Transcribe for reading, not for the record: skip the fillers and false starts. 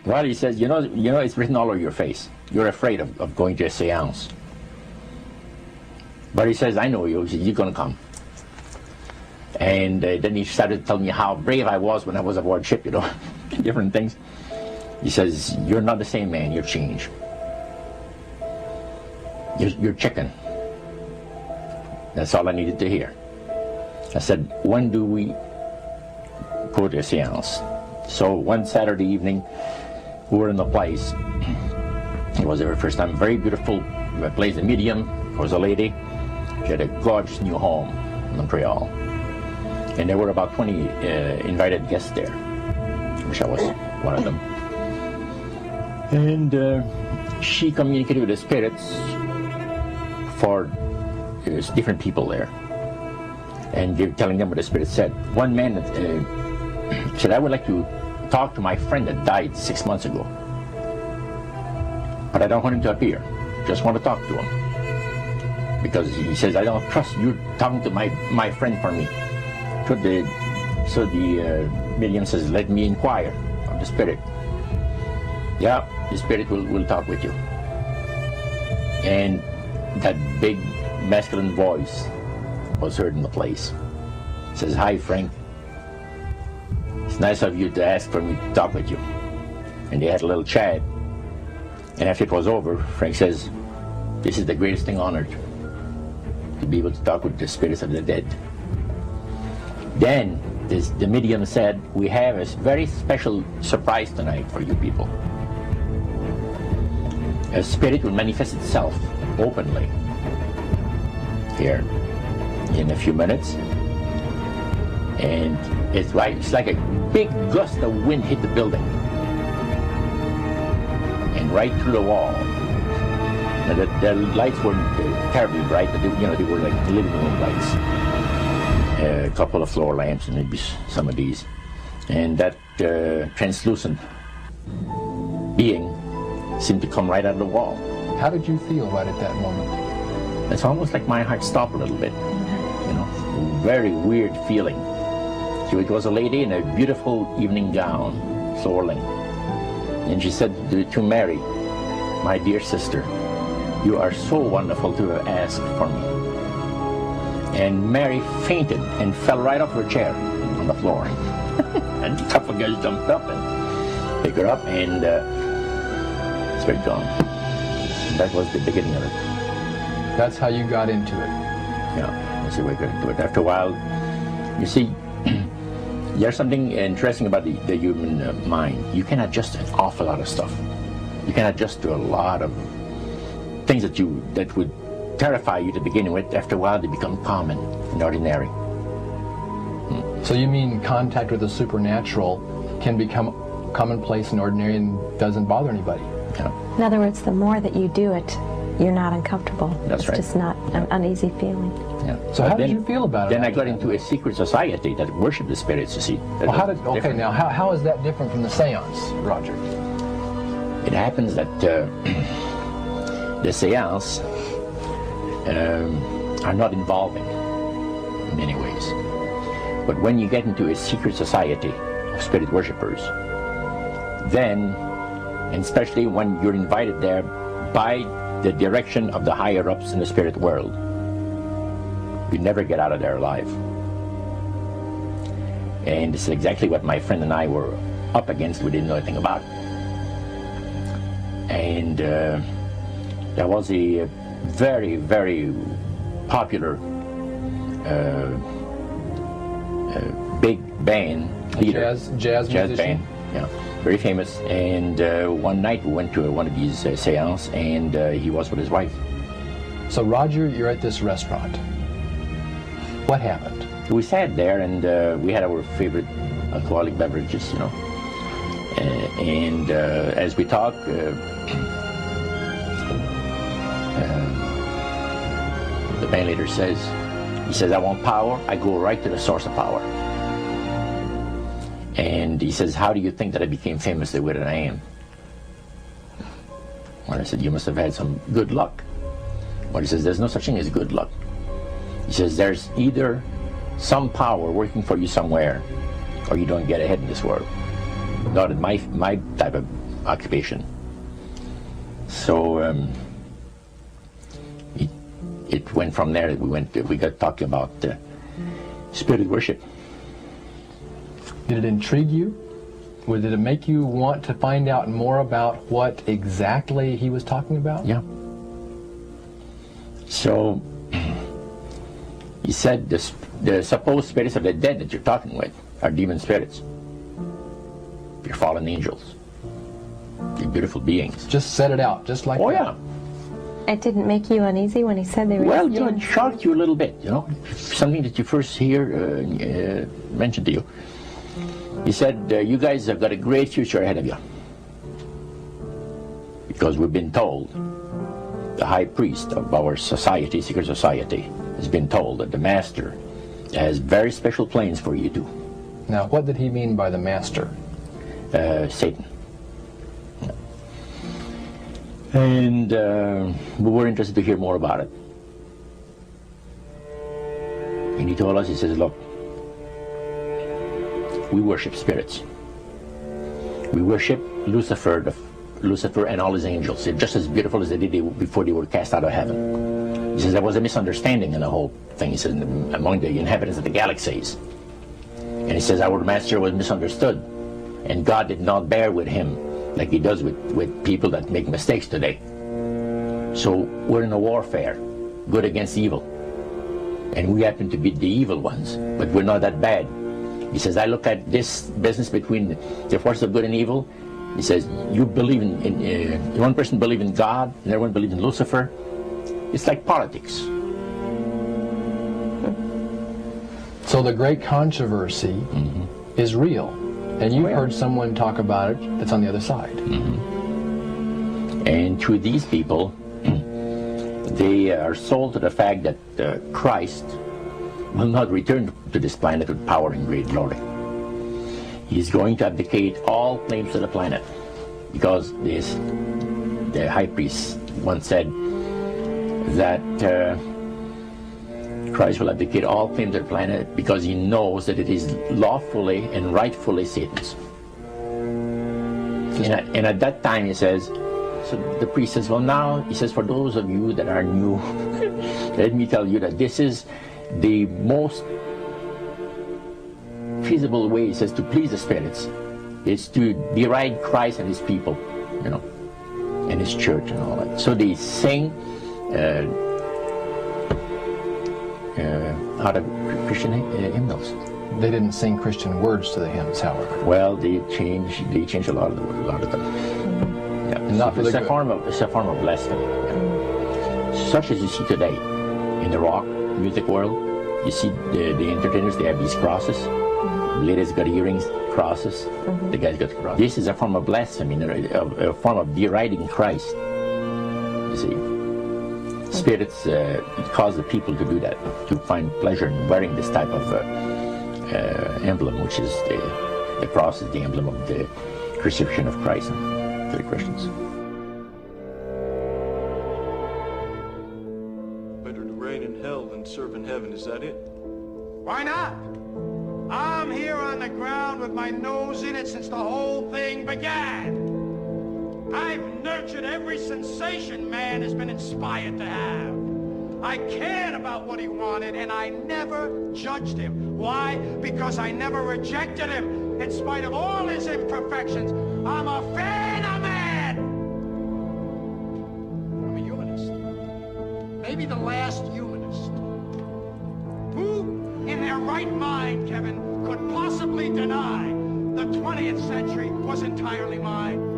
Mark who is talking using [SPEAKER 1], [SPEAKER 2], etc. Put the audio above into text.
[SPEAKER 1] Well, he says, you know, it's written all over your face. You're afraid of going to a seance. But he says, I know you. He says, you're going to come. And then he started telling me how brave I was when I was aboard ship, you know, different things. He says, you're not the same man, you're changed. You're chicken. That's all I needed to hear. I said, when do we go to a seance? So one Saturday evening, we were in the place. It was our first time. Very beautiful place. The medium was a lady. She had a gorgeous new home in Montreal. And there were about 20 invited guests there, which I was one of them. And she communicated with the spirits for different people there, and telling them what the spirit said. One man said, I would like to talk to my friend that died 6 months ago, but I don't want him to appear. Just want to talk to him. Because he says, I don't trust you talking to my friend for me. So the medium says, let me inquire of the spirit. Yeah, the spirit will talk with you. And that big masculine voice was heard in the place. It says, hi Frank, it's nice of you to ask for me to talk with you. And they had a little chat. And after it was over, Frank says, this is the greatest thing on earth, to be able to talk with the spirits of the dead. Then the medium said, we have a very special surprise tonight for you people. A spirit will manifest itself openly here in a few minutes. And it's like a big gust of wind hit the building. And right through the wall. Now the lights weren't terribly bright, but they were like living room lights. A couple of floor lamps and maybe some of these. And that translucent being seemed to come right out of the wall.
[SPEAKER 2] How did you feel right at that moment?
[SPEAKER 1] It's almost like my heart stopped a little bit. You know, very weird feeling. So it was a lady in a beautiful evening gown, soaring. And she said to Mary, my dear sister, you are so wonderful to have asked for me. And Mary fainted and fell right off her chair on the floor. And a couple of guys jumped up and picked her up, and it's very gone. That was the beginning of it.
[SPEAKER 2] That's how you got into it.
[SPEAKER 1] Yeah, that's the way I got into it. After a while, you see, there's something interesting about the human mind. You can adjust to an awful lot of stuff. You can adjust to a lot of things that would terrify you to begin with. After a while, they become common and ordinary.
[SPEAKER 2] So you mean contact with the supernatural can become commonplace and ordinary and doesn't bother anybody?
[SPEAKER 1] Yeah.
[SPEAKER 3] In other words, the more that you do it, you're not uncomfortable.
[SPEAKER 1] That's right.
[SPEAKER 3] It's just not an uneasy feeling.
[SPEAKER 1] Yeah.
[SPEAKER 2] So how did you feel about it?
[SPEAKER 1] Then I got into a secret society that worshiped the spirits, you see.
[SPEAKER 2] Well, how is that different from the seance, Roger?
[SPEAKER 1] It happens that the seance are not involving in many ways. But when you get into a secret society of spirit worshippers, then, and especially when you're invited there by the direction of the higher ups in the spirit world, you never get out of there alive. And this is exactly what my friend and I were up against. We didn't know anything about. And there was a very, very popular big band leader.
[SPEAKER 2] Jazz musician?
[SPEAKER 1] Band, yeah, very famous. And one night we went to one of these seances, and he was with his wife.
[SPEAKER 2] So Roger, you're at this restaurant. What happened?
[SPEAKER 1] We sat there, and we had our favorite alcoholic beverages, you know. And as we talked, the band leader says, he says, I want power, I go right to the source of power. And he says, how do you think that I became famous the way that I am? Well, I said, you must have had some good luck. Well, he says, there's no such thing as good luck. He says, there's either some power working for you somewhere, or you don't get ahead in this world. Not in my type of occupation. So it went from there. We got talking about spirit worship.
[SPEAKER 2] Did it intrigue you? Or did it make you want to find out more about what exactly he was talking about?
[SPEAKER 1] Yeah. So he said the supposed spirits of the dead that you're talking with are demon spirits. They're fallen angels. They're beautiful beings.
[SPEAKER 2] Just set it out, just like
[SPEAKER 1] Oh,
[SPEAKER 2] that.
[SPEAKER 1] yeah.
[SPEAKER 3] It didn't make you uneasy when he said they were
[SPEAKER 1] Well,
[SPEAKER 3] demons?
[SPEAKER 1] it shocked you a little bit, something that you first hear mentioned to you. He said, you guys have got a great future ahead of you. Because we've been told, the high priest of our society, secret society, has been told that the master has very special plans for you too.
[SPEAKER 2] Now, what did he mean by the master?
[SPEAKER 1] Satan. And we were interested to hear more about it. And he told us, he says, look, we worship spirits. We worship Lucifer and all his angels. They're just as beautiful as they did before they were cast out of heaven. He says there was a misunderstanding in the whole thing. He says among the inhabitants of the galaxies. And he says our master was misunderstood. And God did not bear with him like he does with people that make mistakes today. So we're in a warfare, good against evil. And we happen to be the evil ones, but we're not that bad. He says, I look at this business between the forces of good and evil. He says, you believe in one person believes in God, and everyone believes in Lucifer. It's like politics.
[SPEAKER 2] So the great controversy is real. And you've heard someone talk about it that's on the other side.
[SPEAKER 1] And through these people, they are sold to the fact that Christ will not return to this planet with power and great glory. He's going to abdicate all claims to the planet, because the high priest once said that Christ will abdicate all claims to the planet because he knows that it is lawfully and rightfully Satan's. And at that time, he says, so the priest says, well, now, he says, for those of you that are new, let me tell you that this is the most feasible way, he says, to please the spirits. It's to deride Christ and his people, and his church and all that. So they sing out of Christian hymnals.
[SPEAKER 2] They didn't sing Christian words to the hymns, however.
[SPEAKER 1] Well, they changed a lot of them. Yeah.
[SPEAKER 2] Not for the
[SPEAKER 1] it's
[SPEAKER 2] good.
[SPEAKER 1] a form of blasphemy. Yeah. Such as you see today in the rock music world. You see the entertainers, they have these crosses. The ladies got earrings, crosses. The guys got crosses. This is a form of blasphemy, a form of deriding Christ. You see, spirits cause the people to do that, to find pleasure in wearing this type of emblem, which is the cross is the emblem of the crucifixion of Christ to the Christians.
[SPEAKER 4] Better to reign in hell than serve in heaven, is that it?
[SPEAKER 5] Why not? I'm here on the ground with my nose in it since the whole thing began. I've nurtured every sensation man has been inspired to have. I cared about what he wanted, and I never judged him. Why? Because I never rejected him. In spite of all his imperfections, I'm a fan of man. I'm a humanist. Maybe the last humanist. Who in their right mind, Kevin, could possibly deny the 20th century was entirely mine?